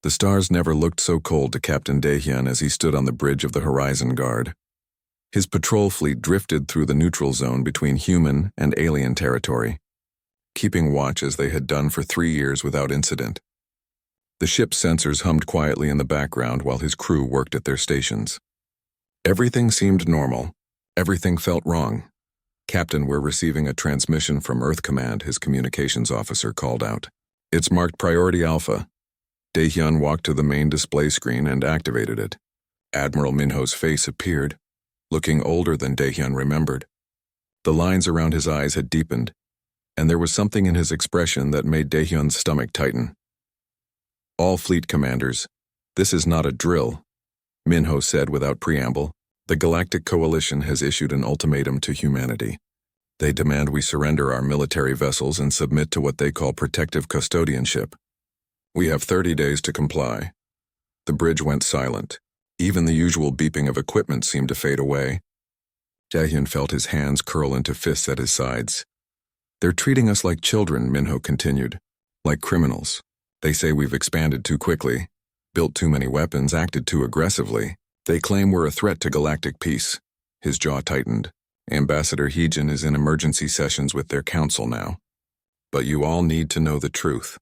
The stars never looked so cold to Captain Daehyun as he stood on the bridge of the Horizon Guard. His patrol fleet drifted through the neutral zone between human and alien territory, keeping watch as they had done for 3 years without incident. The ship's sensors hummed quietly in the background while his crew worked at their stations. Everything seemed normal. Everything felt wrong. "Captain, we're receiving a transmission from Earth Command," his communications officer called out. "It's marked Priority Alpha." Daehyun walked to the main display screen and activated it. Admiral Minho's face appeared, looking older than Daehyun remembered. The lines around his eyes had deepened, and there was something in his expression that made Daehyun's stomach tighten. "All fleet commanders, this is not a drill," Minho said without preamble. "The Galactic Coalition has issued an ultimatum to humanity. They demand we surrender our military vessels and submit to what they call protective custodianship. We have 30 days to comply." The bridge went silent. Even the usual beeping of equipment seemed to fade away. Daehyun felt his hands curl into fists at his sides. "They're treating us like children," Minho continued. "Like criminals. They say we've expanded too quickly, built too many weapons, acted too aggressively. They claim we're a threat to galactic peace." His jaw tightened. "Ambassador Heejin is in emergency sessions with their council now. But you all need to know the truth.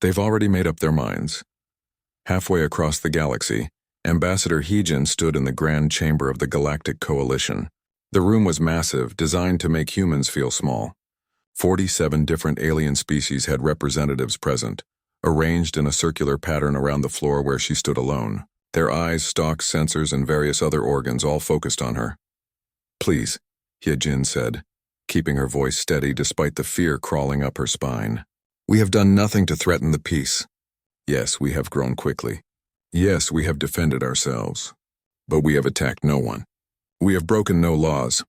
They've already made up their minds." Halfway across the galaxy, Ambassador Heejin stood in the grand chamber of the Galactic Coalition. The room was massive, designed to make humans feel small. 47 different alien species had representatives present, arranged in a circular pattern around the floor where she stood alone. Their eyes, stalks, sensors, and various other organs all focused on her. "Please," Heejin said, keeping her voice steady despite the fear crawling up her spine. "We have done nothing to threaten the peace. Yes, we have grown quickly. Yes, we have defended ourselves. But we have attacked no one. We have broken no laws."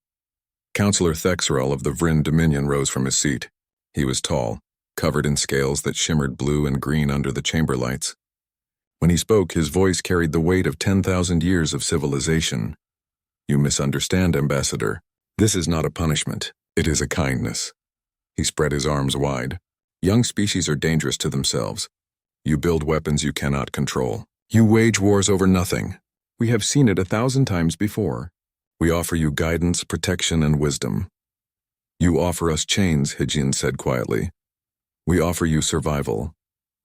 Councillor Thexerel of the Vryn Dominion rose from his seat. He was tall, covered in scales that shimmered blue and green under the chamber lights. When he spoke, his voice carried the weight of 10,000 years of civilization. "You misunderstand, Ambassador. This is not a punishment. It is a kindness." He spread his arms wide. "Young species are dangerous to themselves. You build weapons you cannot control. You wage wars over nothing. We have seen it 1,000 times before. We offer you guidance, protection, and wisdom." "You offer us chains," Heejin said quietly. "We offer you survival,"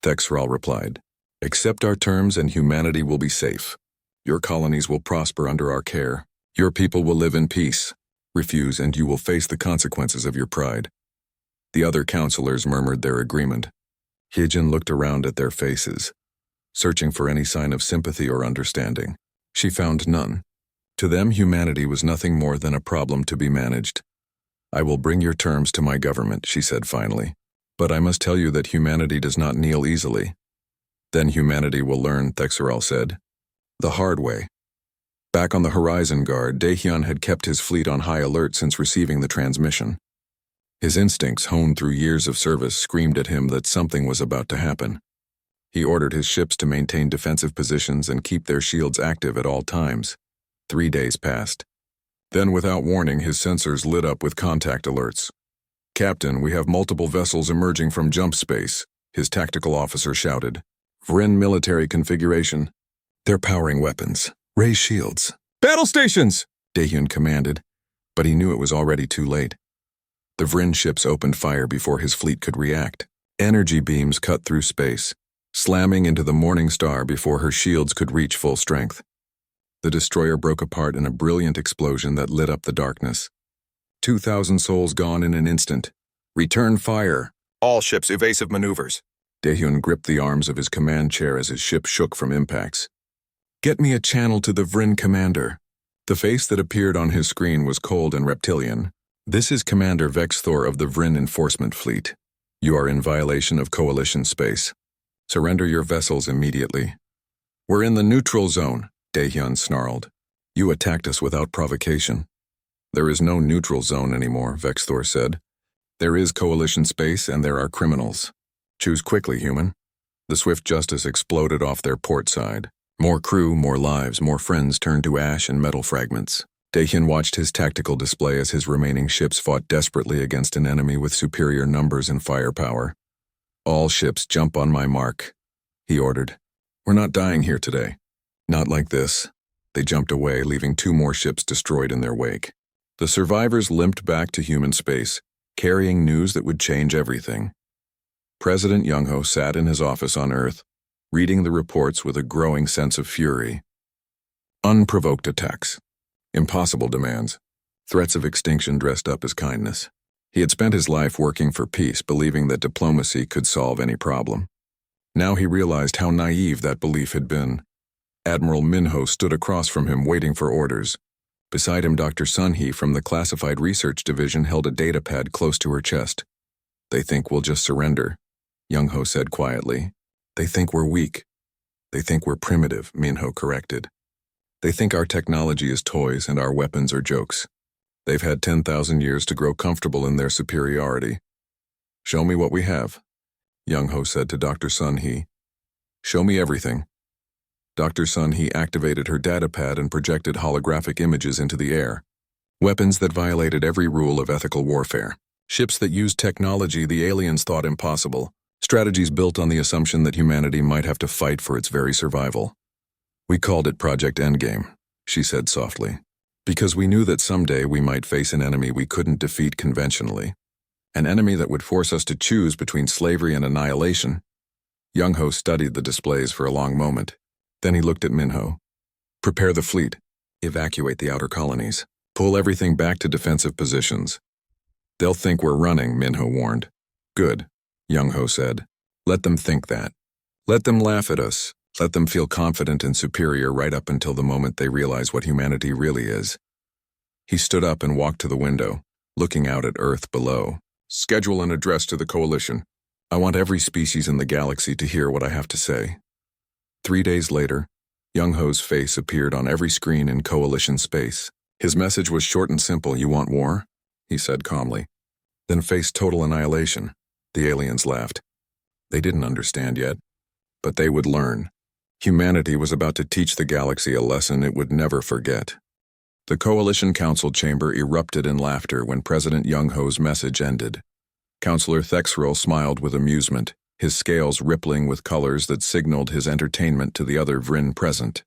Thexerel replied. "Accept our terms and humanity will be safe. Your colonies will prosper under our care. Your people will live in peace. Refuse and you will face the consequences of your pride." The other counselors murmured their agreement. Heejin looked around at their faces, searching for any sign of sympathy or understanding. She found none. To them, humanity was nothing more than a problem to be managed. "I will bring your terms to my government," she said finally. "But I must tell you that humanity does not kneel easily." "Then humanity will learn," Thexerel said. "The hard way." Back on the Horizon Guard, Daehyun had kept his fleet on high alert since receiving the transmission. His instincts, honed through years of service, screamed at him that something was about to happen. He ordered his ships to maintain defensive positions and keep their shields active at all times. 3 days passed. Then, without warning, his sensors lit up with contact alerts. "Captain, we have multiple vessels emerging from jump space," his tactical officer shouted. "Vryn military configuration. They're powering weapons. Raise shields." "Battle stations!" Daehyun commanded, but he knew it was already too late. The Vryn ships opened fire before his fleet could react. Energy beams cut through space, slamming into the Morning Star before her shields could reach full strength. The destroyer broke apart in a brilliant explosion that lit up the darkness. 2,000 souls gone in an instant. "Return fire. All ships evasive maneuvers." Daehyun gripped the arms of his command chair as his ship shook from impacts. "Get me a channel to the Vryn commander." The face that appeared on his screen was cold and reptilian. "This is Commander Vex Thor of the Vryn Enforcement Fleet. You are in violation of Coalition space. Surrender your vessels immediately." "We're in the neutral zone," Daehyun snarled. "You attacked us without provocation." "There is no neutral zone anymore," Vex Thor said. "There is Coalition space and there are criminals. Choose quickly, human." The swift justice exploded off their port side. More crew, more lives, more friends turned to ash and metal fragments. Daehyun watched his tactical display as his remaining ships fought desperately against an enemy with superior numbers and firepower. "All ships jump on my mark," he ordered. We're not dying here today. Not like this. They jumped away, leaving 2 more ships destroyed in their wake. The survivors limped back to human space, carrying news that would change everything. President Young-ho sat in his office on Earth, reading the reports with a growing sense of fury. Unprovoked attacks. Impossible demands. Threats of extinction dressed up as kindness. He had spent his life working for peace, believing that diplomacy could solve any problem. Now he realized how naive that belief had been. Admiral Minho stood across from him, waiting for orders. Beside him, Dr. Sun-hee from the Classified Research Division held a datapad close to her chest. "They think we'll just surrender," Young-ho said quietly. "They think we're weak. They think we're primitive," Minho corrected. "They think our technology is toys and our weapons are jokes. They've had 10,000 years to grow comfortable in their superiority." "Show me what we have," Young-ho said to Dr. Sun-hee. "Show me everything." Dr. Sun-hee activated her datapad and projected holographic images into the air. Weapons that violated every rule of ethical warfare. Ships that used technology the aliens thought impossible. Strategies built on the assumption that humanity might have to fight for its very survival. "We called it Project Endgame," she said softly, "because we knew that someday we might face an enemy we couldn't defeat conventionally. An enemy that would force us to choose between slavery and annihilation." Young-ho studied the displays for a long moment. Then he looked at Minho. "Prepare the fleet. Evacuate the outer colonies. Pull everything back to defensive positions." "They'll think we're running," Minho warned. "Good," Young-ho said. "Let them think that. Let them laugh at us. Let them feel confident and superior right up until the moment they realize what humanity really is." He stood up and walked to the window, looking out at Earth below. "Schedule an address to the Coalition. I want every species in the galaxy to hear what I have to say." 3 days later, Young-ho's face appeared on every screen in Coalition space. His message was short and simple. "You want war?" he said calmly. "Then face total annihilation." The aliens laughed. They didn't understand yet, but they would learn. Humanity was about to teach the galaxy a lesson it would never forget. The Coalition Council chamber erupted in laughter when President Young-ho's message ended. Councillor Thexrel smiled with amusement, his scales rippling with colors that signaled his entertainment to the other Vryn present.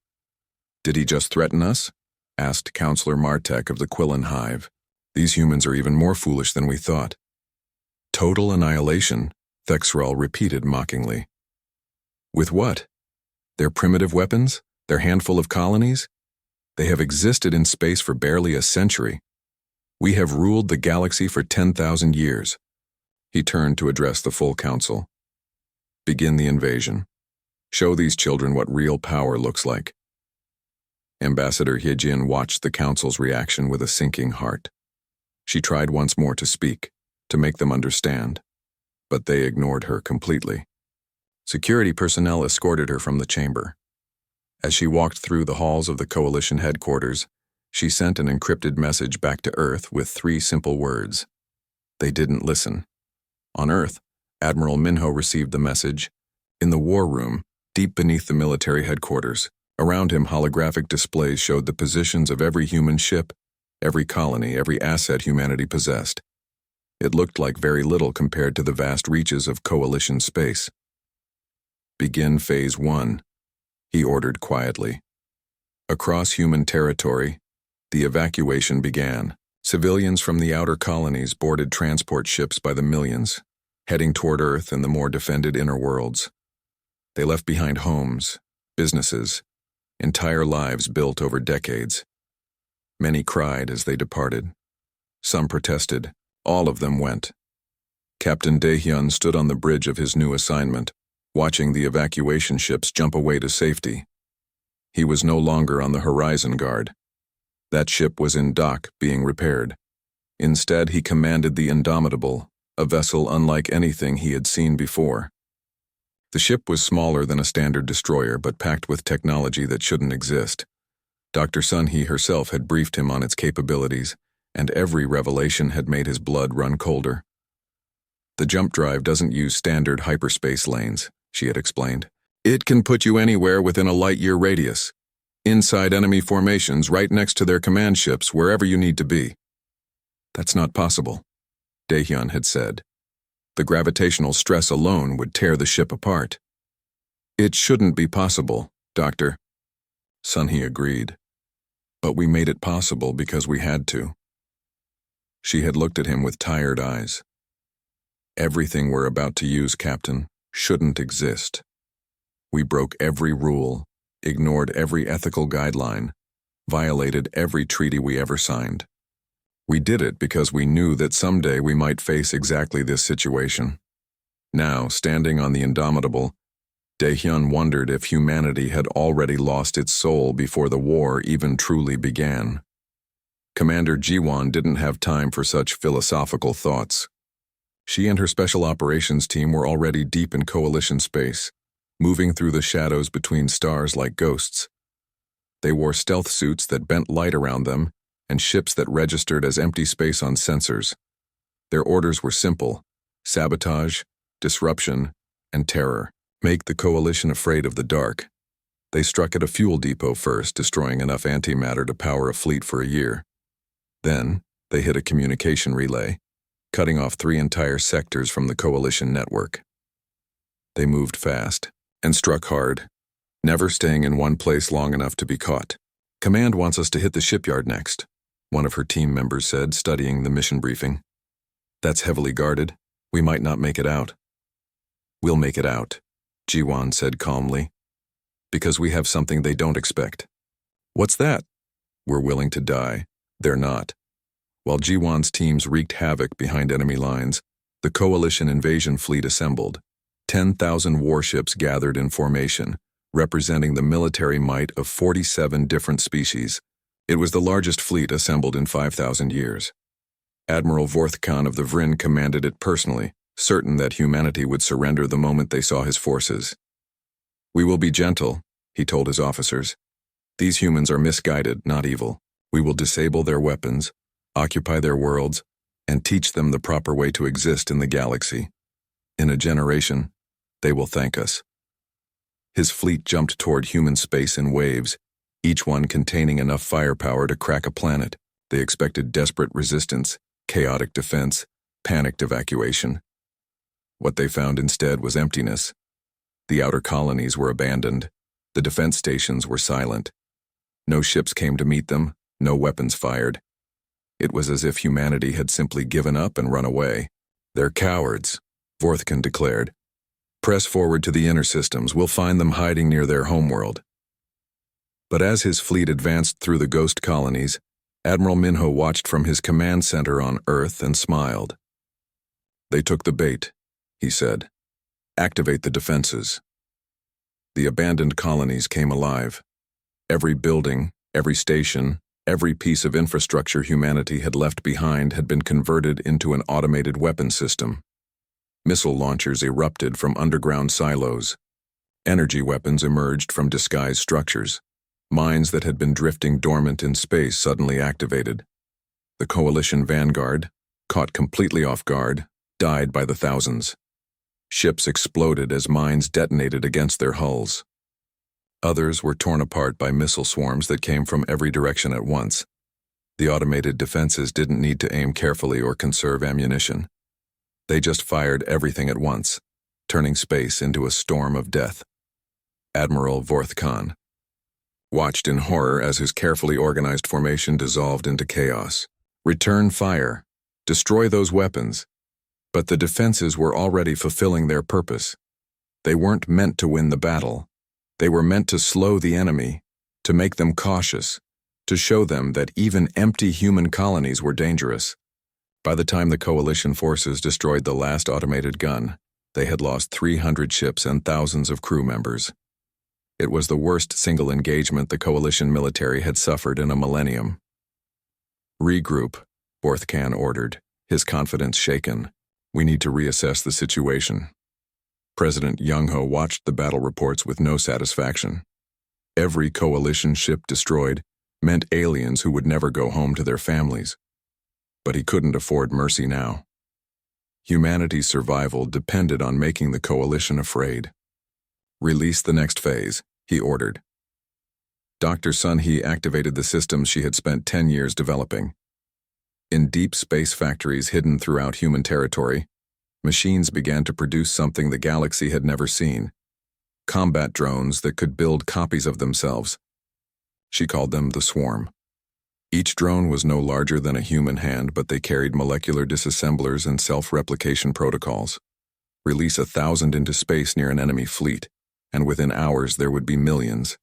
"Did he just threaten us?" asked Councillor Martek of the Quillen Hive. "These humans are even more foolish than we thought." "Total annihilation," Thexrel repeated mockingly. "With what? Their primitive weapons? Their handful of colonies? They have existed in space for barely a century. We have ruled the galaxy for 10,000 years. He turned to address the full council. "Begin the invasion. Show these children what real power looks like." Ambassador Hyejin watched the council's reaction with a sinking heart. She tried once more to speak, to make them understand, but they ignored her completely. Security personnel escorted her from the chamber. As she walked through the halls of the Coalition headquarters, she sent an encrypted message back to Earth with 3 simple words. They didn't listen. On Earth, Admiral Minho received the message. In the war room, deep beneath the military headquarters, around him holographic displays showed the positions of every human ship, every colony, every asset humanity possessed. It looked like very little compared to the vast reaches of Coalition space. "Begin Phase 1, he ordered quietly. Across human territory, the evacuation began. Civilians from the outer colonies boarded transport ships by the millions, heading toward Earth and the more defended inner worlds. They left behind homes, businesses, entire lives built over decades. Many cried as they departed. Some protested. All of them went. Captain Daehyun stood on the bridge of his new assignment, watching the evacuation ships jump away to safety. He was no longer on the horizon guard. That ship was in dock, being repaired. Instead, he commanded the Indomitable, a vessel unlike anything he had seen before. The ship was smaller than a standard destroyer, but packed with technology that shouldn't exist. Dr. Sun-hee herself had briefed him on its capabilities, and every revelation had made his blood run colder. "The jump drive doesn't use standard hyperspace lanes," she had explained. "It can put you anywhere within a light-year radius, inside enemy formations right next to their command ships, wherever you need to be." "That's not possible," Daehyun had said. "The gravitational stress alone would tear the ship apart." It shouldn't be possible, Doctor. Sun-Hee agreed. But we made it possible because we had to. She had looked at him with tired eyes. Everything we're about to use, Captain, shouldn't exist. We broke every rule, ignored every ethical guideline, violated every treaty we ever signed. We did it because we knew that someday we might face exactly this situation. Now, standing on the Indomitable, Daehyun wondered if humanity had already lost its soul before the war even truly began. Commander Jiwon didn't have time for such philosophical thoughts. She and her special operations team were already deep in coalition space, moving through the shadows between stars like ghosts. They wore stealth suits that bent light around them and ships that registered as empty space on sensors. Their orders were simple: sabotage, disruption, and terror. Make the coalition afraid of the dark. They struck at a fuel depot first, destroying enough antimatter to power a fleet for a year. Then, they hit a communication relay, cutting off 3 entire sectors from the coalition network. They moved fast and struck hard, never staying in one place long enough to be caught. Command wants us to hit the shipyard next, one of her team members said, studying the mission briefing. That's heavily guarded. We might not make it out. We'll make it out, Jiwon said calmly. Because we have something they don't expect. What's that? We're willing to die. They're not. While Jiwon's teams wreaked havoc behind enemy lines, the coalition invasion fleet assembled. 10,000 warships gathered in formation, representing the military might of 47 different species. It was the largest fleet assembled in 5,000 years. Admiral Vorthkan of the Vryn commanded it personally, certain that humanity would surrender the moment they saw his forces. We will be gentle, he told his officers. These humans are misguided, not evil. We will disable their weapons, occupy their worlds, and teach them the proper way to exist in the galaxy. In a generation, they will thank us. His fleet jumped toward human space in waves, each one containing enough firepower to crack a planet. They expected desperate resistance, chaotic defense, panicked evacuation. What they found instead was emptiness. The outer colonies were abandoned. The defense stations were silent. No ships came to meet them, no weapons fired. It was as if humanity had simply given up and run away. They're cowards, Vorthkan declared. Press forward to the inner systems. We'll find them hiding near their homeworld. But as his fleet advanced through the ghost colonies, Admiral Minho watched from his command center on Earth and smiled. They took the bait, he said. Activate the defenses. The abandoned colonies came alive. Every building, every station, every piece of infrastructure humanity had left behind had been converted into an automated weapon system. Missile launchers erupted from underground silos. Energy weapons emerged from disguised structures. Mines that had been drifting dormant in space suddenly activated. The coalition vanguard, caught completely off guard, died by the thousands. Ships exploded as mines detonated against their hulls. Others were torn apart by missile swarms that came from every direction at once. The automated defenses didn't need to aim carefully or conserve ammunition. They just fired everything at once, turning space into a storm of death. Admiral Vorthkan watched in horror as his carefully organized formation dissolved into chaos. Return fire. Destroy those weapons. But the defenses were already fulfilling their purpose. They weren't meant to win the battle. They were meant to slow the enemy, to make them cautious, to show them that even empty human colonies were dangerous. By the time the coalition forces destroyed the last automated gun, they had lost 300 ships and thousands of crew members. It was the worst single engagement the coalition military had suffered in a millennium. Regroup, Vorthkan ordered, his confidence shaken. We need to reassess the situation. President Young-ho watched the battle reports with no satisfaction. Every coalition ship destroyed meant aliens who would never go home to their families. But he couldn't afford mercy now. Humanity's survival depended on making the coalition afraid. Release the next phase, he ordered. Dr. Sun-Hee activated the systems she had spent 10 years developing. In deep space factories hidden throughout human territory, machines began to produce something the galaxy had never seen: combat drones that could build copies of themselves. She called them the Swarm. Each drone was no larger than a human hand, but they carried molecular disassemblers and self-replication protocols. Release 1,000 into space near an enemy fleet, and within hours there would be millions.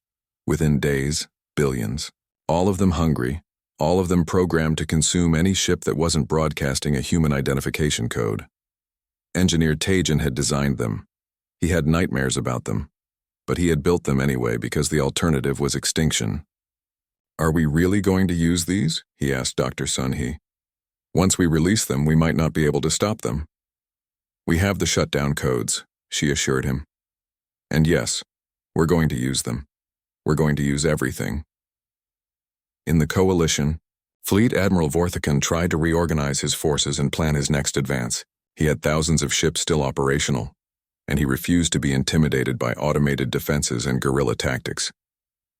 Within days, billions. All of them hungry, all of them programmed to consume any ship that wasn't broadcasting a human identification code. Engineer Tajan had designed them. He had nightmares about them. But he had built them anyway because the alternative was extinction. "Are we really going to use these?" he asked Dr. Sunhee. "Once we release them, we might not be able to stop them." "We have the shutdown codes," she assured him. "And yes, we're going to use them. We're going to use everything." In the Coalition, Fleet Admiral Vorthicon tried to reorganize his forces and plan his next advance. He had thousands of ships still operational, and he refused to be intimidated by automated defenses and guerrilla tactics.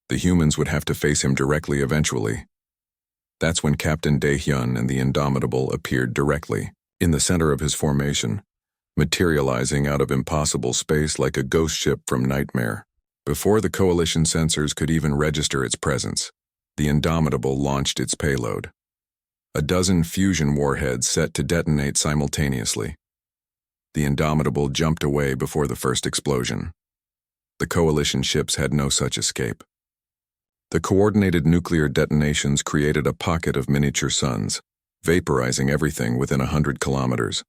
The humans would have to face him directly eventually. That's when Captain Daehyun and the Indomitable appeared directly, in the center of his formation, materializing out of impossible space like a ghost ship from Nightmare. Before the Coalition sensors could even register its presence, the Indomitable launched its payload. A dozen fusion warheads set to detonate simultaneously. The Indomitable jumped away before the first explosion. The Coalition ships had no such escape. The coordinated nuclear detonations created a pocket of miniature suns, vaporizing everything within 100 kilometers.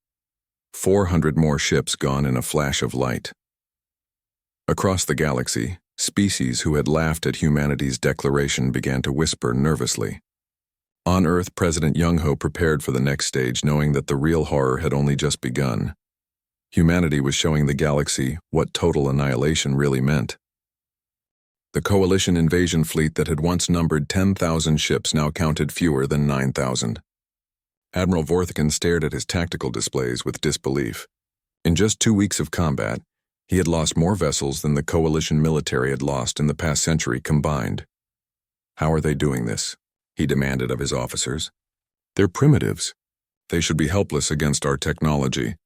400 more ships gone in a flash of light. Across the galaxy, species who had laughed at humanity's declaration began to whisper nervously. On Earth, President Young-ho prepared for the next stage, knowing that the real horror had only just begun. Humanity was showing the galaxy what total annihilation really meant. The Coalition invasion fleet that had once numbered 10,000 ships now counted fewer than 9,000. Admiral Vorthicon stared at his tactical displays with disbelief. In just 2 weeks of combat, he had lost more vessels than the Coalition military had lost in the past century combined. "How are they doing this?" he demanded of his officers. "They're primitives. They should be helpless against our technology."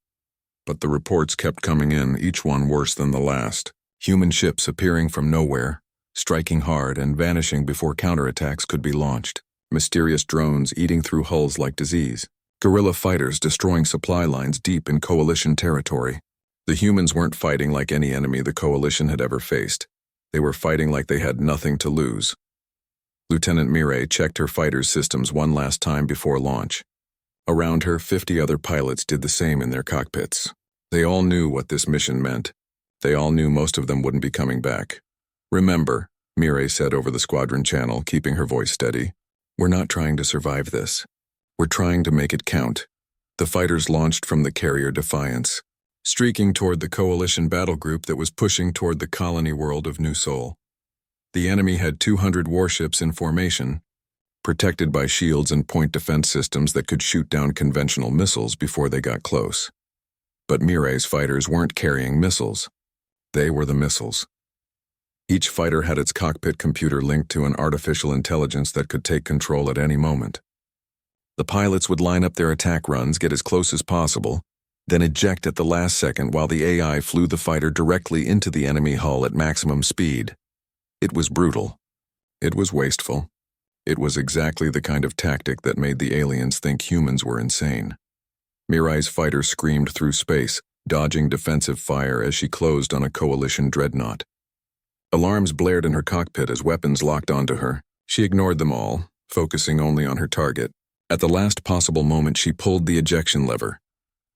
But the reports kept coming in, each one worse than the last. Human ships appearing from nowhere, striking hard and vanishing before counterattacks could be launched. Mysterious drones eating through hulls like disease. Guerrilla fighters destroying supply lines deep in Coalition territory. The humans weren't fighting like any enemy the Coalition had ever faced. They were fighting like they had nothing to lose. Lieutenant Mirai checked her fighter's systems one last time before launch. Around her, 50 other pilots did the same in their cockpits. They all knew what this mission meant. They all knew most of them wouldn't be coming back. "Remember," Mirai said over the squadron channel, keeping her voice steady, "we're not trying to survive this. We're trying to make it count." The fighters launched from the carrier Defiance, streaking toward the Coalition battle group that was pushing toward the colony world of New Sol. The enemy had 200 warships in formation, protected by shields and point defense systems that could shoot down conventional missiles before they got close. But Mirai's fighters weren't carrying missiles. They were the missiles. Each fighter had its cockpit computer linked to an artificial intelligence that could take control at any moment. The pilots would line up their attack runs, get as close as possible, then eject at the last second while the AI flew the fighter directly into the enemy hull at maximum speed. It was brutal. It was wasteful. It was exactly the kind of tactic that made the aliens think humans were insane. Mirai's fighter screamed through space, dodging defensive fire as she closed on a Coalition dreadnought. Alarms blared in her cockpit as weapons locked onto her. She ignored them all, focusing only on her target. At the last possible moment, she pulled the ejection lever.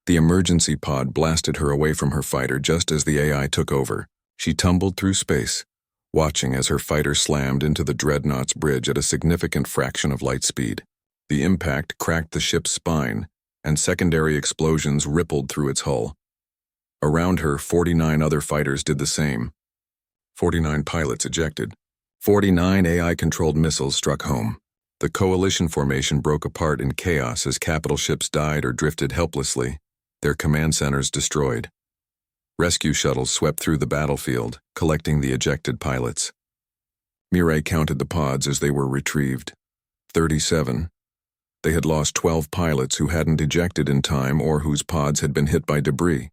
The emergency pod blasted her away from her fighter just as the AI took over. She tumbled through space, watching as her fighter slammed into the dreadnought's bridge at a significant fraction of light speed. The impact cracked the ship's spine, and secondary explosions rippled through its hull. Around her, 49 other fighters did the same. 49 pilots ejected. 49 AI-controlled missiles struck home. The Coalition formation broke apart in chaos as capital ships died or drifted helplessly, their command centers destroyed. Rescue shuttles swept through the battlefield, collecting the ejected pilots. Mirai counted the pods as they were retrieved. 37. They had lost 12 pilots who hadn't ejected in time or whose pods had been hit by debris.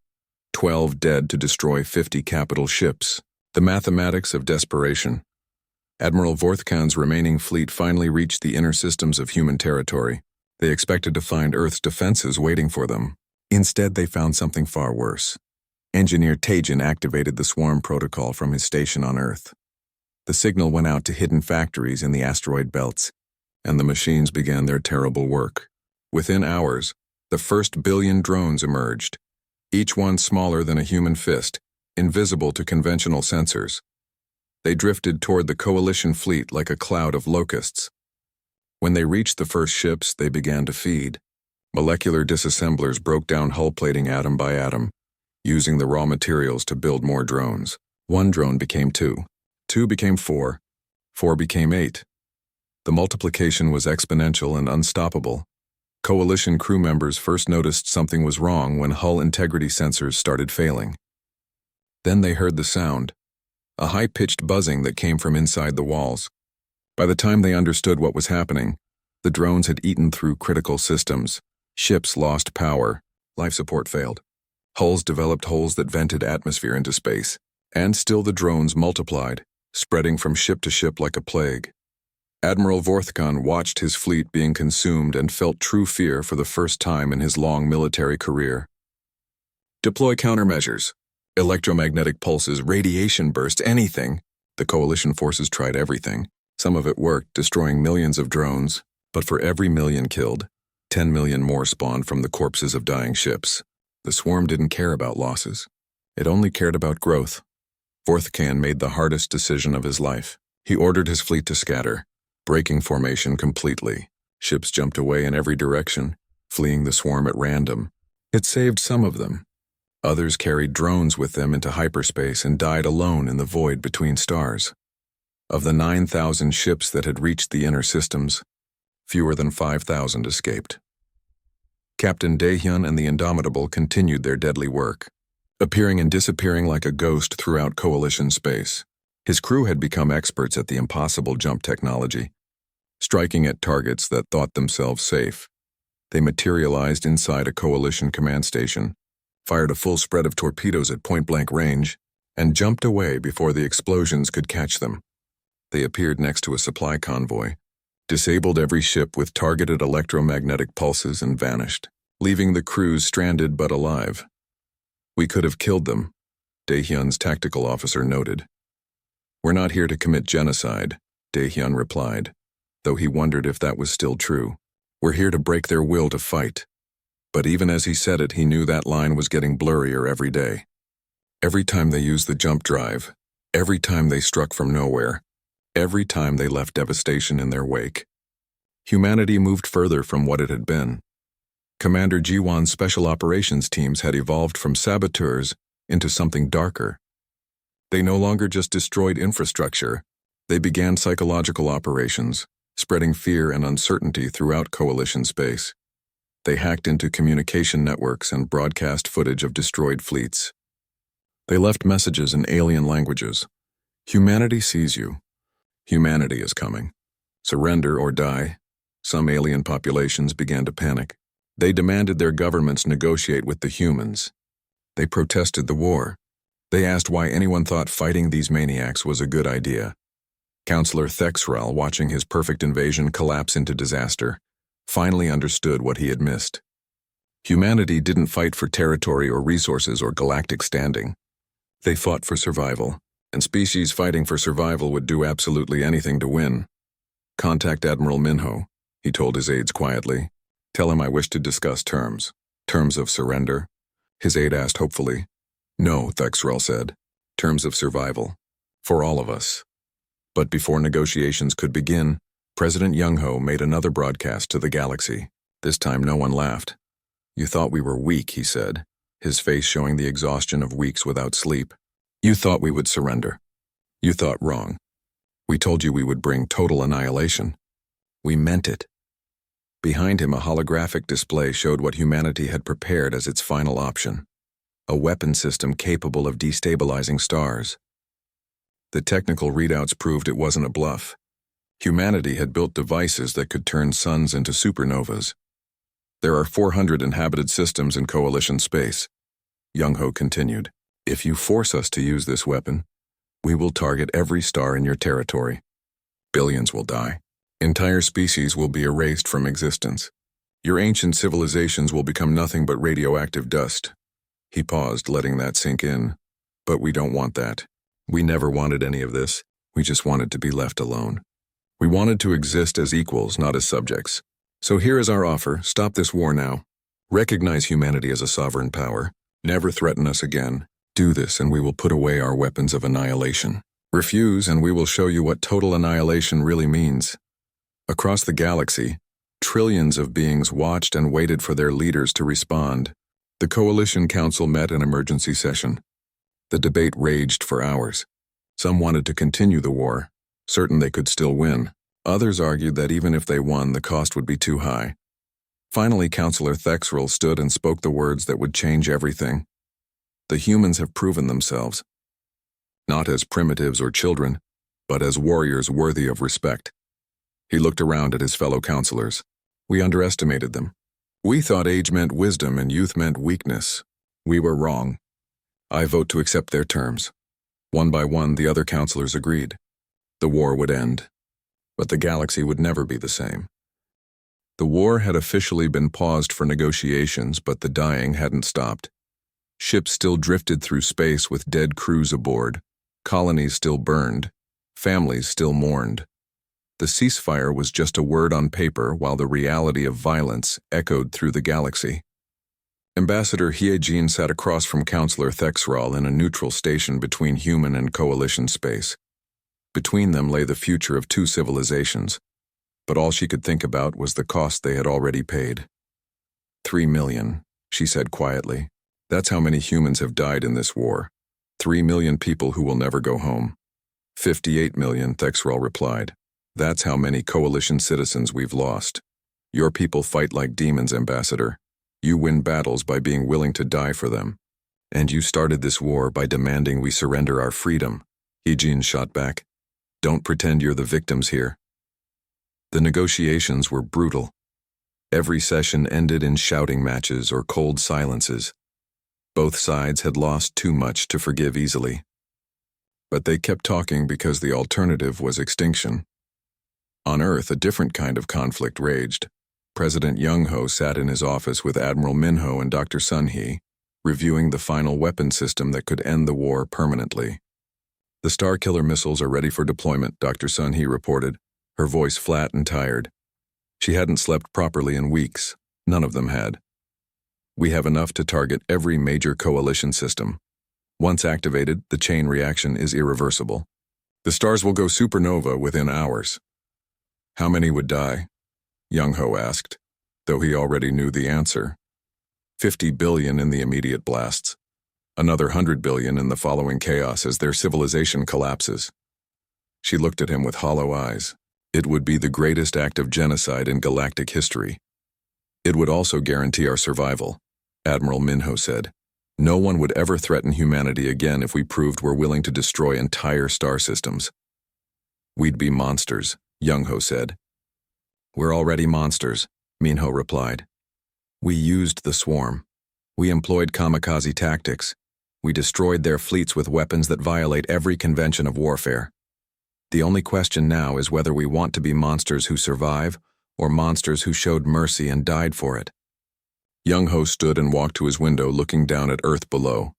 12 dead to destroy 50 capital ships. The mathematics of desperation. Admiral Vorthkan's remaining fleet finally reached the inner systems of human territory. They expected to find Earth's defenses waiting for them. Instead, they found something far worse. Engineer Tajin activated the swarm protocol from his station on Earth. The signal went out to hidden factories in the asteroid belts, and the machines began their terrible work. Within hours, the first billion drones emerged, each one smaller than a human fist, invisible to conventional sensors. They drifted toward the coalition fleet like a cloud of locusts. When they reached the first ships, they began to feed. Molecular disassemblers broke down hull plating atom by atom, using the raw materials to build more drones. One drone became 2. 2 became 4. 4 became 8. The multiplication was exponential and unstoppable. Coalition crew members first noticed something was wrong when hull integrity sensors started failing. Then they heard the sound, a high-pitched buzzing that came from inside the walls. By the time they understood what was happening, the drones had eaten through critical systems. Ships lost power, life support failed. Hulls developed holes that vented atmosphere into space, and still the drones multiplied, spreading from ship to ship like a plague. Admiral Vorthkan watched his fleet being consumed and felt true fear for the first time in his long military career. Deploy countermeasures. Electromagnetic pulses, radiation bursts, anything. The coalition forces tried everything. Some of it worked, destroying millions of drones, but for every million killed, 10 million more spawned from the corpses of dying ships. The swarm didn't care about losses. It only cared about growth. Vorthkan made the hardest decision of his life. He ordered his fleet to scatter, breaking formation completely. Ships jumped away in every direction, fleeing the swarm at random. It saved some of them. Others carried drones with them into hyperspace and died alone in the void between stars. Of the 9,000 ships that had reached the inner systems, fewer than 5,000 escaped. Captain Daehyun and the Indomitable continued their deadly work, appearing and disappearing like a ghost throughout coalition space. His crew had become experts at the impossible jump technology, striking at targets that thought themselves safe. They materialized inside a coalition command station, fired a full spread of torpedoes at point-blank range, and jumped away before the explosions could catch them. They appeared next to a supply convoy, disabled every ship with targeted electromagnetic pulses, and vanished, leaving the crews stranded but alive. "We could have killed them," Daehyun's tactical officer noted. "We're not here to commit genocide," Daehyun replied, though he wondered if that was still true. "We're here to break their will to fight." But even as he said it, he knew that line was getting blurrier every day. Every time they used the jump drive, every time they struck from nowhere, every time they left devastation in their wake, humanity moved further from what it had been. Commander Jiwon's special operations teams had evolved from saboteurs into something darker. They no longer just destroyed infrastructure, they began psychological operations, spreading fear and uncertainty throughout coalition space. They hacked into communication networks and broadcast footage of destroyed fleets. They left messages in alien languages. "Humanity sees you. Humanity is coming. Surrender or die." Some alien populations began to panic. They demanded their governments negotiate with the humans. They protested the war. They asked why anyone thought fighting these maniacs was a good idea. Counselor Thexrel, watching his perfect invasion collapse into disaster, finally understood what he had missed. Humanity didn't fight for territory or resources or galactic standing. They fought for survival, and species fighting for survival would do absolutely anything to win. "Contact Admiral Minho," he told his aides quietly. "Tell him I wish to discuss terms." "Terms of surrender?" his aide asked hopefully. "No," Thexrel said. "Terms of survival. For all of us." But before negotiations could begin, President Young-ho made another broadcast to the galaxy. This time no one laughed. "You thought we were weak," he said, his face showing the exhaustion of weeks without sleep. "You thought we would surrender. You thought wrong. We told you we would bring total annihilation. We meant it." Behind him, a holographic display showed what humanity had prepared as its final option. A weapon system capable of destabilizing stars. The technical readouts proved it wasn't a bluff. Humanity had built devices that could turn suns into supernovas. "There are 400 inhabited systems in coalition space," Young-ho continued. "If you force us to use this weapon, We will target every star in your territory. Billions will die. Entire species will be erased from existence. Your ancient civilizations will become nothing but radioactive dust. He paused, letting that sink in. But we don't want that. We never wanted any of this. We just wanted to be left alone. We wanted to exist as equals, not as subjects. So here is our offer. Stop this war now. Recognize humanity as a sovereign power. Never threaten us again. Do this and we will put away our weapons of annihilation. Refuse and we will show you what total annihilation really means. Across the galaxy, trillions of beings watched and waited for their leaders to respond. The Coalition Council met in emergency session. The debate raged for hours. Some wanted to continue the war, certain they could still win. Others argued that even if they won, the cost would be too high. Finally, Councillor Thexrel stood and spoke the words that would change everything. The humans have proven themselves, not as primitives or children, but as warriors worthy of respect. He looked around at his fellow councillors. We underestimated them. We thought age meant wisdom and youth meant weakness. We were wrong. I vote to accept their terms. One by one, the other councillors agreed. The war would end, but the galaxy would never be the same. The war had officially been paused for negotiations, but the dying hadn't stopped. Ships still drifted through space with dead crews aboard, colonies still burned, families still mourned. The ceasefire was just a word on paper while the reality of violence echoed through the galaxy. Ambassador Hyejin sat across from Councillor Thexral in a neutral station between human and coalition space. Between them lay the future of two civilizations, but all she could think about was the cost they had already paid. 3 million, she said quietly. That's how many humans have died in this war. 3 million people who will never go home. 58 million, Thexral replied. That's how many coalition citizens we've lost. Your people fight like demons, Ambassador. You win battles by being willing to die for them. And you started this war by demanding we surrender our freedom. Hyejin shot back. Don't pretend you're the victims here. The negotiations were brutal. Every session ended in shouting matches or cold silences. Both sides had lost too much to forgive easily. But they kept talking because the alternative was extinction. On Earth, a different kind of conflict raged. President Young-ho sat in his office with Admiral Min-ho and Dr. Sun-hee, reviewing the final weapon system that could end the war permanently. The Starkiller missiles are ready for deployment, Dr. Sun-hee reported, her voice flat and tired. She hadn't slept properly in weeks. None of them had. We have enough to target every major coalition system. Once activated, the chain reaction is irreversible. The stars will go supernova within hours. How many would die? Young-ho asked, though he already knew the answer. 50 billion in the immediate blasts. Another 100 billion in the following chaos as their civilization collapses. She looked at him with hollow eyes. It would be the greatest act of genocide in galactic history. It would also guarantee our survival, Admiral Min-ho said. No one would ever threaten humanity again if we proved we're willing to destroy entire star systems. We'd be monsters, Young-ho said. We're already monsters, Min-ho replied. We used the swarm. We employed kamikaze tactics. We destroyed their fleets with weapons that violate every convention of warfare. The only question now is whether we want to be monsters who survive or monsters who showed mercy and died for it. Young-ho stood and walked to his window, looking down at Earth below.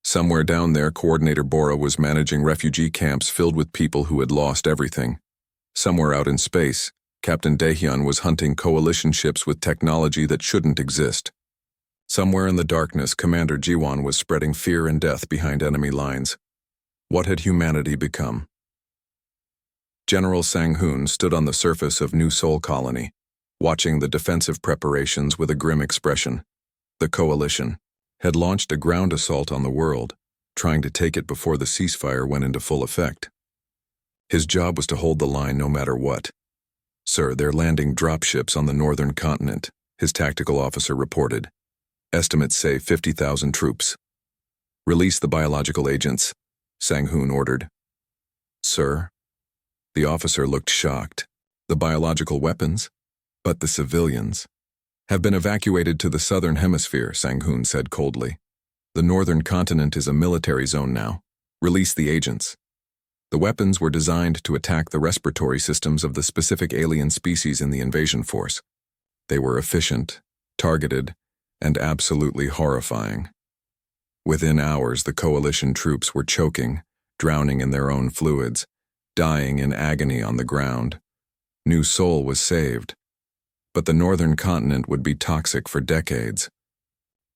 Somewhere down there, Coordinator Bora was managing refugee camps filled with people who had lost everything. Somewhere out in space, Captain Daehyun was hunting coalition ships with technology that shouldn't exist. Somewhere in the darkness, Commander Jiwon was spreading fear and death behind enemy lines. What had humanity become? General Sang-hoon stood on the surface of New Seoul Colony, watching the defensive preparations with a grim expression. The coalition had launched a ground assault on the world, trying to take it before the ceasefire went into full effect. His job was to hold the line no matter what. Sir, they're landing dropships on the northern continent, his tactical officer reported. Estimates say 50,000 troops. Release the biological agents, Sang-hoon ordered. Sir? The officer looked shocked. The biological weapons? But the civilians have been evacuated to the southern hemisphere, Sang-hoon said coldly. The northern continent is a military zone now. Release the agents. The weapons were designed to attack the respiratory systems of the specific alien species in the invasion force. They were efficient, targeted, and absolutely horrifying. Within hours, the coalition troops were choking, drowning in their own fluids, dying in agony on the ground. New Seoul was saved, but the northern continent would be toxic for decades.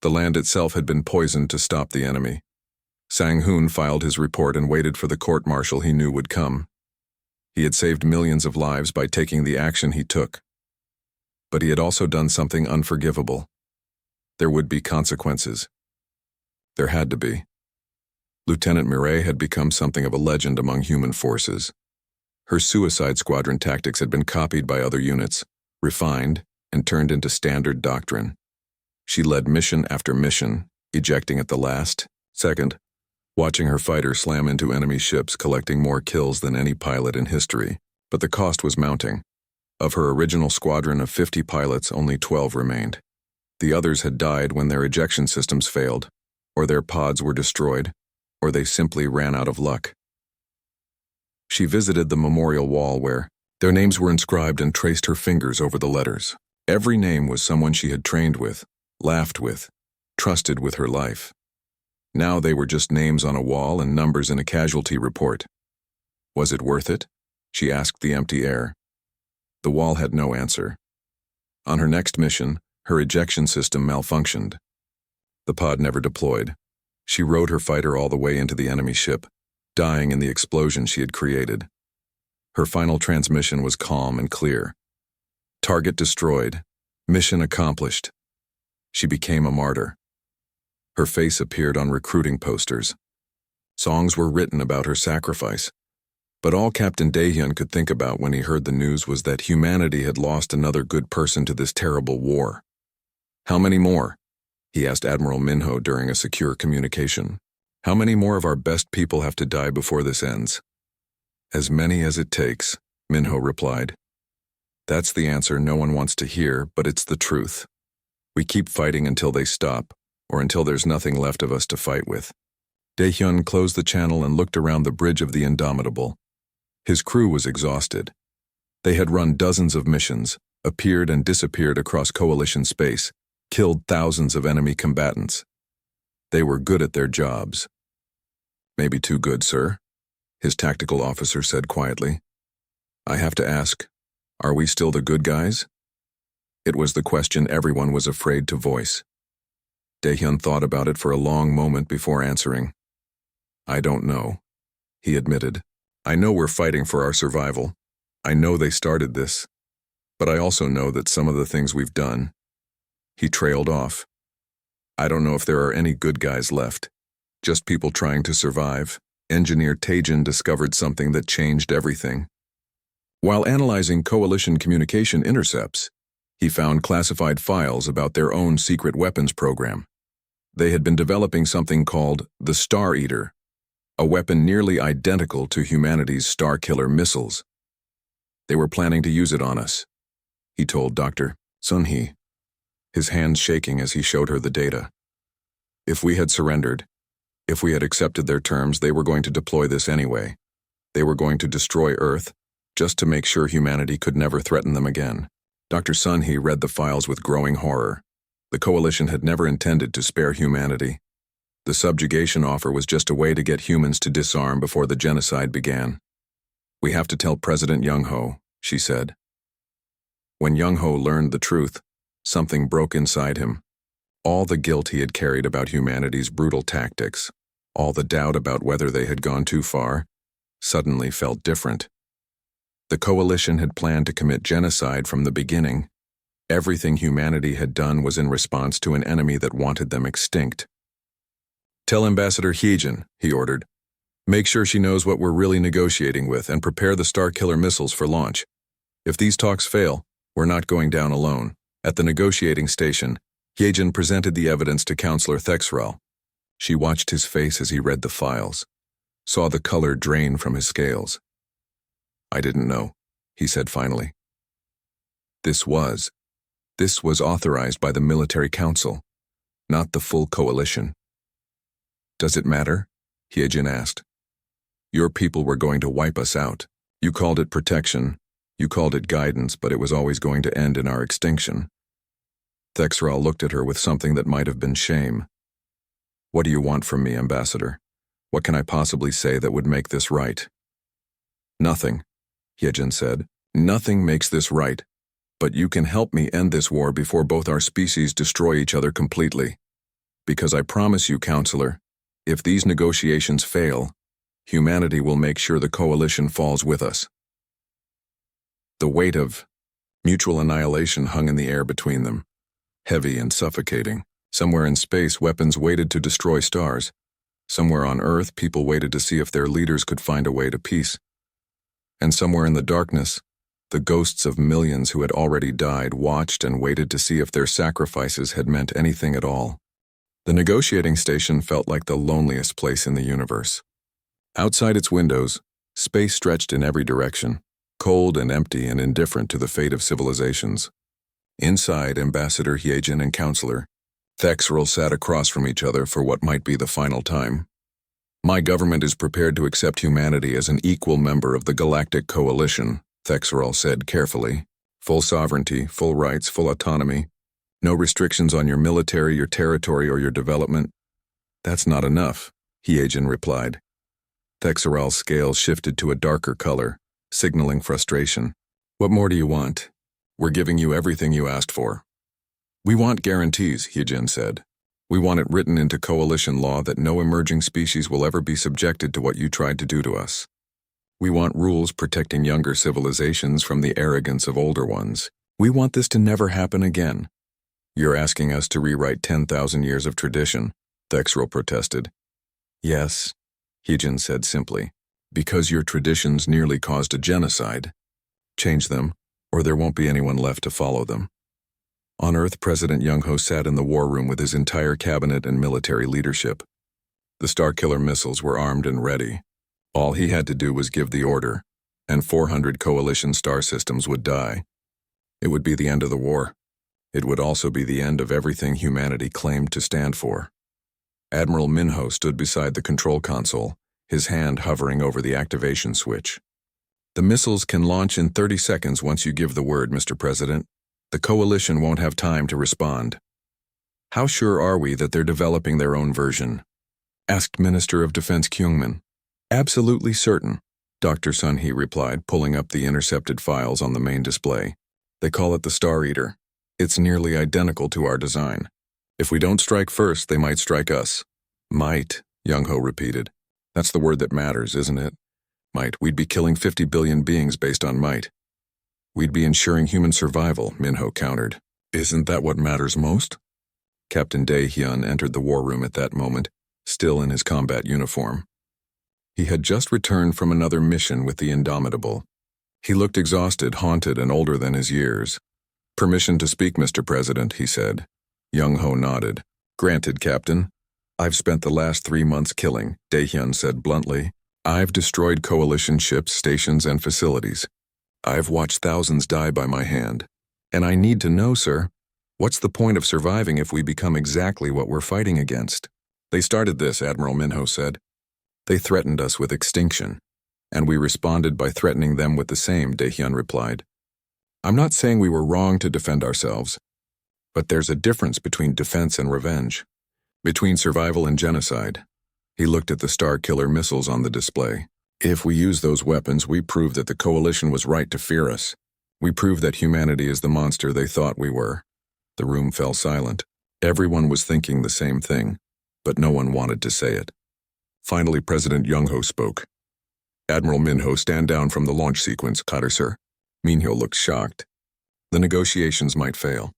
The land itself had been poisoned to stop the enemy. Sang-hoon filed his report and waited for the court-martial he knew would come. He had saved millions of lives by taking the action he took. But he had also done something unforgivable. There would be consequences. There had to be. Lieutenant Mireille had become something of a legend among human forces. Her suicide squadron tactics had been copied by other units, refined, and turned into standard doctrine. She led mission after mission, ejecting at the last second, watching her fighters slam into enemy ships, collecting more kills than any pilot in history. But the cost was mounting. Of her original squadron of 50 pilots, only 12 remained. The others had died when their ejection systems failed, or their pods were destroyed, or they simply ran out of luck. She visited the memorial wall where their names were inscribed and traced her fingers over the letters. Every name was someone she had trained with, laughed with, trusted with her life. Now they were just names on a wall and numbers in a casualty report. Was it worth it? She asked the empty air. The wall had no answer. On her next mission, her ejection system malfunctioned. The pod never deployed. She rode her fighter all the way into the enemy ship, dying in the explosion she had created. Her final transmission was calm and clear. Target destroyed. Mission accomplished. She became a martyr. Her face appeared on recruiting posters. Songs were written about her sacrifice. But all Captain Daehyun could think about when he heard the news was that humanity had lost another good person to this terrible war. How many more? He asked Admiral Minho during a secure communication. How many more of our best people have to die before this ends? As many as it takes, Minho replied. That's the answer no one wants to hear, but it's the truth. We keep fighting until they stop, or until there's nothing left of us to fight with. Daehyun closed the channel and looked around the bridge of the Indomitable. His crew was exhausted. They had run dozens of missions, appeared and disappeared across coalition space, killed thousands of enemy combatants. They were good at their jobs. Maybe too good, sir, his tactical officer said quietly. I have to ask, are we still the good guys? It was the question everyone was afraid to voice. Daehyun thought about it for a long moment before answering. I don't know, he admitted. I know we're fighting for our survival. I know they started this. But I also know that some of the things we've done. He trailed off. I don't know if there are any good guys left. Just people trying to survive. Engineer Taejin discovered something that changed everything. While analyzing coalition communication intercepts, he found classified files about their own secret weapons program. They had been developing something called the Star Eater, a weapon nearly identical to humanity's Starkiller missiles. They were planning to use it on us, he told Dr. Sun-hee, his hands shaking as he showed her the data. If we had surrendered, if we had accepted their terms, they were going to deploy this anyway. They were going to destroy Earth, just to make sure humanity could never threaten them again. Dr. Sun-hee read the files with growing horror. The coalition had never intended to spare humanity. The subjugation offer was just a way to get humans to disarm before the genocide began. We have to tell President Young-ho, she said. When Young-ho learned the truth, something broke inside him. All the guilt he had carried about humanity's brutal tactics, all the doubt about whether they had gone too far, suddenly felt different. The coalition had planned to commit genocide from the beginning. Everything humanity had done was in response to an enemy that wanted them extinct. Tell Ambassador Hyejin, he ordered. Make sure she knows what we're really negotiating with and prepare the Starkiller missiles for launch. If these talks fail, we're not going down alone. At the negotiating station, Hyejin presented the evidence to Counselor Thexrel. She watched his face as he read the files, saw the color drain from his scales. I didn't know, he said finally. This was authorized by the military council, not the full coalition. Does it matter? Hyejin asked. Your people were going to wipe us out. You called it protection. You called it guidance, but it was always going to end in our extinction. Thexral looked at her with something that might have been shame. What do you want from me, Ambassador? What can I possibly say that would make this right? Nothing, Hyejin said. Nothing makes this right. But you can help me end this war before both our species destroy each other completely. Because I promise you, Counselor, if these negotiations fail, humanity will make sure the coalition falls with us. The weight of mutual annihilation hung in the air between them, heavy and suffocating. Somewhere in space, weapons waited to destroy stars. Somewhere on Earth, people waited to see if their leaders could find a way to peace. And somewhere in the darkness, the ghosts of millions who had already died watched and waited to see if their sacrifices had meant anything at all. The negotiating station felt like the loneliest place in the universe. Outside its windows, space stretched in every direction, cold and empty and indifferent to the fate of civilizations. Inside, Ambassador Hyejin and Counselor Thexral sat across from each other for what might be the final time. My government is prepared to accept humanity as an equal member of the Galactic Coalition, Thexral said carefully. Full sovereignty, full rights, full autonomy. No restrictions on your military, your territory, or your development. That's not enough, Hyejin replied. Thexral's scale shifted to a darker color, signaling frustration. What more do you want? We're giving you everything you asked for. We want guarantees, Hyejin said. We want it written into coalition law that no emerging species will ever be subjected to what you tried to do to us. We want rules protecting younger civilizations from the arrogance of older ones. We want this to never happen again. You're asking us to rewrite 10,000 years of tradition, Thexral protested. Yes, Hyejin said simply, because your traditions nearly caused a genocide. Change them, or there won't be anyone left to follow them. On Earth, President Young-ho sat in the war room with his entire cabinet and military leadership. The Starkiller missiles were armed and ready. All he had to do was give the order, and 400 coalition star systems would die. It would be the end of the war. It would also be the end of everything humanity claimed to stand for. Admiral Minho stood beside the control console, his hand hovering over the activation switch. The missiles can launch in 30 seconds once you give the word, Mr. President. The coalition won't have time to respond. How sure are we that they're developing their own version? Asked Minister of Defense Kyungmin. Absolutely certain, Dr. Sun-hee replied, pulling up the intercepted files on the main display. They call it the Star Eater. It's nearly identical to our design. If we don't strike first, they might strike us. Might, Young-ho repeated. That's the word that matters, isn't it? Might. We'd be killing 50 billion beings based on might. We'd be ensuring human survival, Minho countered. Isn't that what matters most? Captain Dae-hyun entered the war room at that moment, still in his combat uniform. He had just returned from another mission with the Indomitable. He looked exhausted, haunted, and older than his years. Permission to speak, Mr. President, he said. Young-ho nodded. Granted, Captain. I've spent the last 3 months killing, Dae-hyun said bluntly. I've destroyed coalition ships, stations, and facilities. I've watched thousands die by my hand. And I need to know, sir, what's the point of surviving if we become exactly what we're fighting against? They started this, Admiral Minho said. They threatened us with extinction, and we responded by threatening them with the same, Dae-hyun replied. I'm not saying we were wrong to defend ourselves, but there's a difference between defense and revenge, between survival and genocide. He looked at the Starkiller missiles on the display. If we use those weapons, we prove that the coalition was right to fear us. We prove that humanity is the monster they thought we were. The room fell silent. Everyone was thinking the same thing, but no one wanted to say it. Finally, President Young-ho spoke. Admiral Minho, stand down from the launch sequence, Cotter, sir. Minho looked shocked. The negotiations might fail.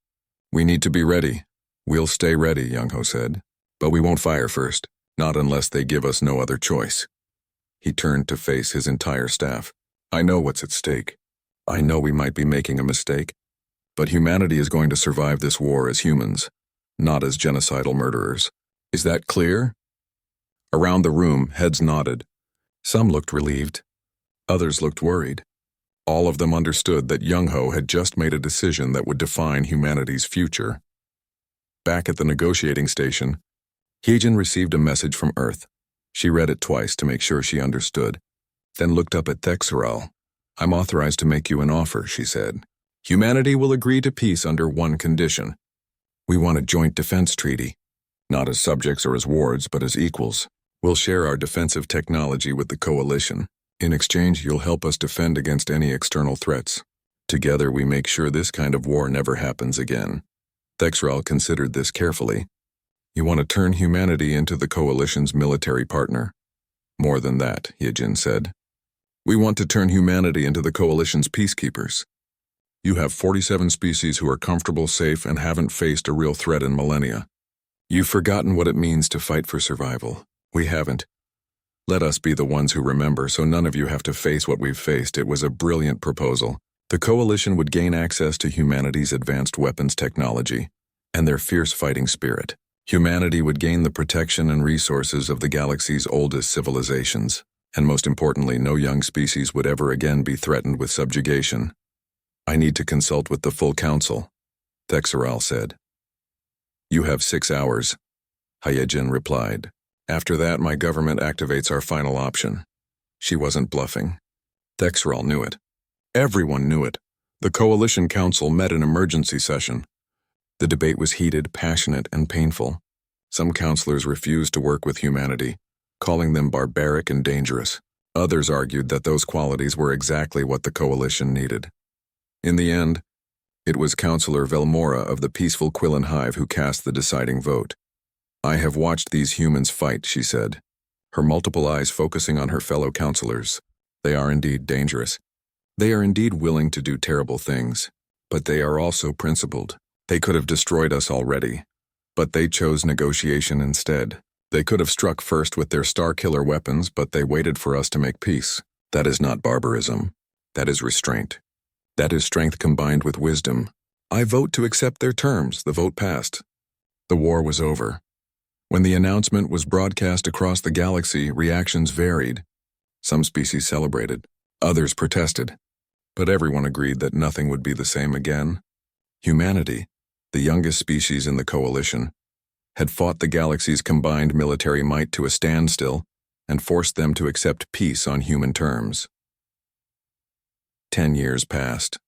We need to be ready. We'll stay ready, Young-ho said. But we won't fire first, not unless they give us no other choice. He turned to face his entire staff. I know what's at stake. I know we might be making a mistake. But humanity is going to survive this war as humans, not as genocidal murderers. Is that clear? Around the room, heads nodded. Some looked relieved. Others looked worried. All of them understood that Young-ho had just made a decision that would define humanity's future. Back at the negotiating station, Hyejin received a message from Earth. She read it twice to make sure she understood, then looked up at Thexeral. "I'm authorized to make you an offer," she said. "Humanity will agree to peace under one condition. We want a joint defense treaty, not as subjects or as wards, but as equals. We'll share our defensive technology with the Coalition. In exchange, you'll help us defend against any external threats. Together, we make sure this kind of war never happens again." Thexeral considered this carefully. "You want to turn humanity into the Coalition's military partner?" "More than that," Hyejin said. "We want to turn humanity into the Coalition's peacekeepers. You have 47 species who are comfortable, safe, and haven't faced a real threat in millennia. You've forgotten what it means to fight for survival. We haven't. Let us be the ones who remember so none of you have to face what we've faced." It was a brilliant proposal. The Coalition would gain access to humanity's advanced weapons technology and their fierce fighting spirit. Humanity would gain the protection and resources of the galaxy's oldest civilizations, and most importantly, no young species would ever again be threatened with subjugation. "I need to consult with the full council," Thexeral said. "You have 6 hours," Hyejin replied. "After that, my government activates our final option." She wasn't bluffing. Thexeral knew it. Everyone knew it. The Coalition Council met in emergency session. The debate was heated, passionate, and painful. Some counselors refused to work with humanity, calling them barbaric and dangerous. Others argued that those qualities were exactly what the Coalition needed. In the end, it was Councillor Velmora of the peaceful Quillen Hive who cast the deciding vote. "I have watched these humans fight," she said, her multiple eyes focusing on her fellow counselors. "They are indeed dangerous. They are indeed willing to do terrible things, but they are also principled. They could have destroyed us already, but they chose negotiation instead. They could have struck first with their star-killer weapons, but they waited for us to make peace. That is not barbarism. That is restraint. That is strength combined with wisdom. I vote to accept their terms." The vote passed. The war was over. When the announcement was broadcast across the galaxy, reactions varied. Some species celebrated, others protested, but everyone agreed that nothing would be the same again. Humanity, the youngest species in the Coalition, had fought the galaxy's combined military might to a standstill and forced them to accept peace on human terms. 10 years passed.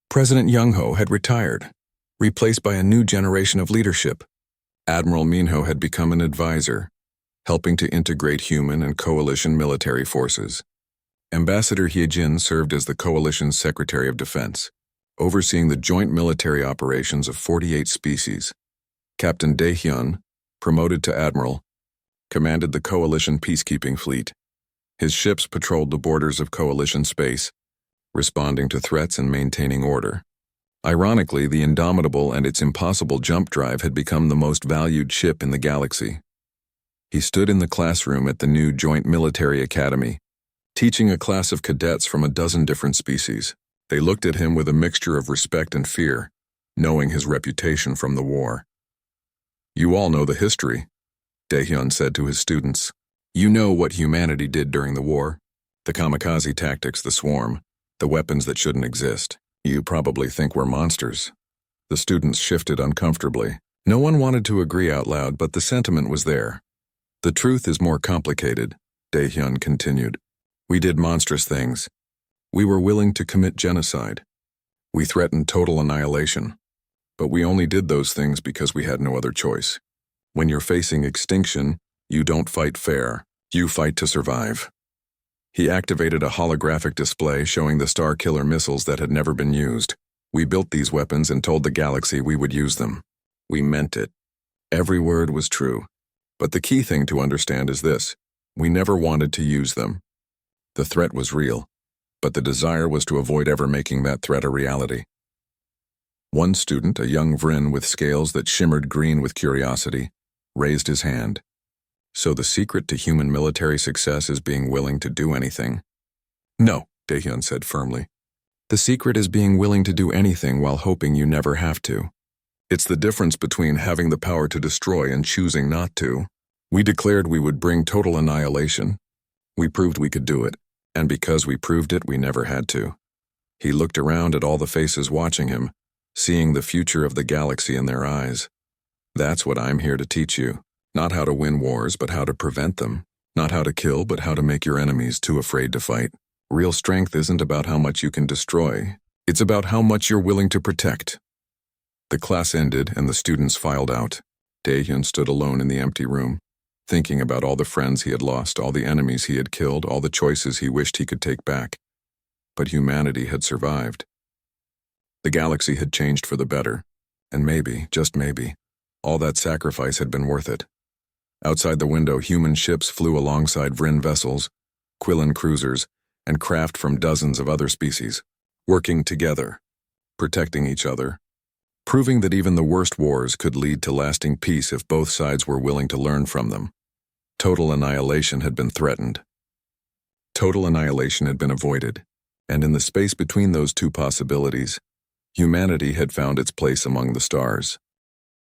President Young-ho had retired, replaced by a new generation of leadership. Admiral Minho had become an advisor, helping to integrate human and Coalition military forces. Ambassador Hyejin served as the Coalition's Secretary of Defense, overseeing the joint military operations of 48 species. Captain Daehyun, promoted to Admiral, commanded the Coalition peacekeeping fleet. His ships patrolled the borders of Coalition space, responding to threats and maintaining order. Ironically, the Indomitable and its impossible jump drive had become the most valued ship in the galaxy. He stood in the classroom at the new Joint Military Academy, teaching a class of cadets from a dozen different species. They looked at him with a mixture of respect and fear, knowing his reputation from the war. "You all know the history," Daehyun said to his students. "You know what humanity did during the war. The kamikaze tactics, the swarm, the weapons that shouldn't exist. You probably think we're monsters." The students shifted uncomfortably. No one wanted to agree out loud, but the sentiment was there. "The truth is more complicated," Daehyun continued. "We did monstrous things. We were willing to commit genocide. We threatened total annihilation. But we only did those things because we had no other choice. When you're facing extinction, you don't fight fair. You fight to survive." He activated a holographic display showing the Star-Killer missiles that had never been used. "We built these weapons and told the galaxy we would use them. We meant it. Every word was true. But the key thing to understand is this: we never wanted to use them. The threat was real, but the desire was to avoid ever making that threat a reality." One student, a young Vryn with scales that shimmered green with curiosity, raised his hand. "So the secret to human military success is being willing to do anything?" "No," Daehyun said firmly. "The secret is being willing to do anything while hoping you never have to. It's the difference between having the power to destroy and choosing not to. We declared we would bring total annihilation. We proved we could do it, and because we proved it, we never had to." He looked around at all the faces watching him, seeing the future of the galaxy in their eyes. "That's what I'm here to teach you. Not how to win wars, but how to prevent them. Not how to kill, but how to make your enemies too afraid to fight. Real strength isn't about how much you can destroy. It's about how much you're willing to protect. The class ended and the students filed out. Daehyun stood alone in the empty room, thinking about all the friends he had lost, all the enemies he had killed, all the choices he wished he could take back. But humanity had survived. The galaxy had changed for the better, and maybe, just maybe, all that sacrifice had been worth it. Outside the window, human ships flew alongside Vryn vessels, Quillen cruisers, and craft from dozens of other species, working together, protecting each other, proving that even the worst wars could lead to lasting peace if both sides were willing to learn from them. Total annihilation had been threatened. Total annihilation had been avoided, and in the space between those two possibilities, humanity had found its place among the stars.